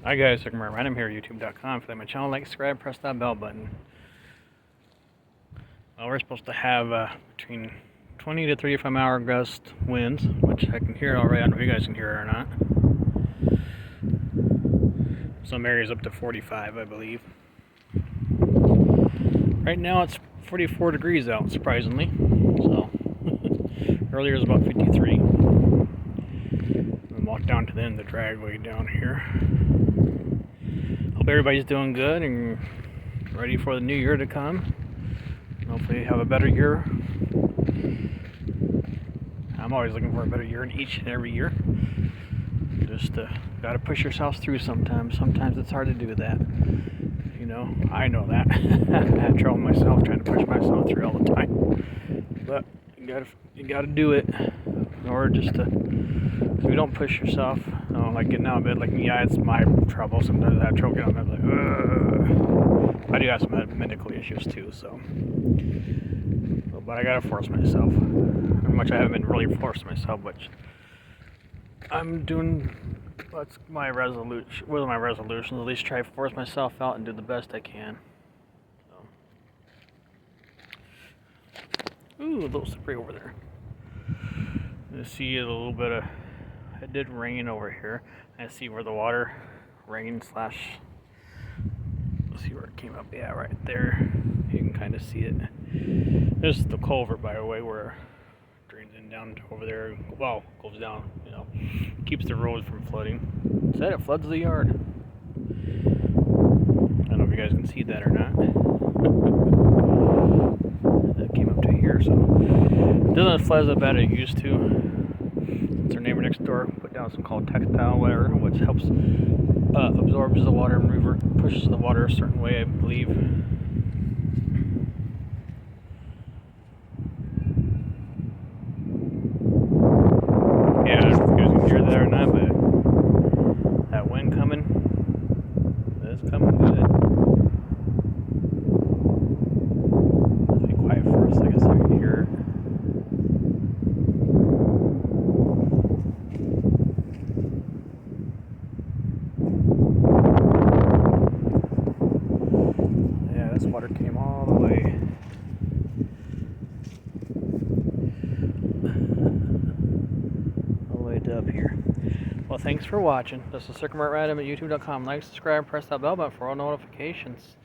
Hi guys, I'm here at youtube.com. If you like my channel, like, subscribe, press that bell button. Well, we're supposed to have between 20 to 35 mile gust winds, which I can hear already. I don't know if you guys can hear it or not. Some areas up to 45, I believe. Right now it's 44 degrees out, surprisingly. So earlier it was about 53. And walk down to the end of the dragway down here. Hope everybody's doing good and ready for the new year to come. Hopefully have a better year. I'm always looking for a better year in each and every year. Just gotta push yourself through sometimes. Sometimes it's hard to do that. You know, I know that. I have trouble myself trying to push myself through all the time. But you gotta do it. Or just to, if you don't push yourself, like getting out of bed, like yeah, it's my trouble. Sometimes I have trouble getting out of bed, like ugh. I do have some medical issues too, so. But I gotta force myself. How much I haven't been really forcing myself, but I'm doing. What's my resolution? What are my resolutions? At least try to force myself out and do the best I can. So. Ooh, a little spray over there. You see a little bit of. It did rain over here. I see where the water, rain slash. Let's see where it came up. Yeah, right there. You can kind of see it. This is the culvert, by the way, where it drains in down to over there. Well, goes down, you know, keeps the road from flooding. Said it floods the yard. I don't know if you guys can see that or not. That came up to here, so it doesn't flood as bad as it used to. It's our neighbor next door put down some called textile, whatever, which helps absorbs the water and pushes the water a certain way, I believe. Yeah, I don't know if you guys can hear that or not, but that wind coming, it's coming good. Let's be quiet for a second so you can hear it. Yeah, this water came all the way. Up here. Well, thanks for watching. This is Random at youtube.com. Like, subscribe, press that bell button for all notifications.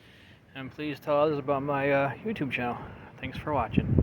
And please tell others about my YouTube channel. Thanks for watching.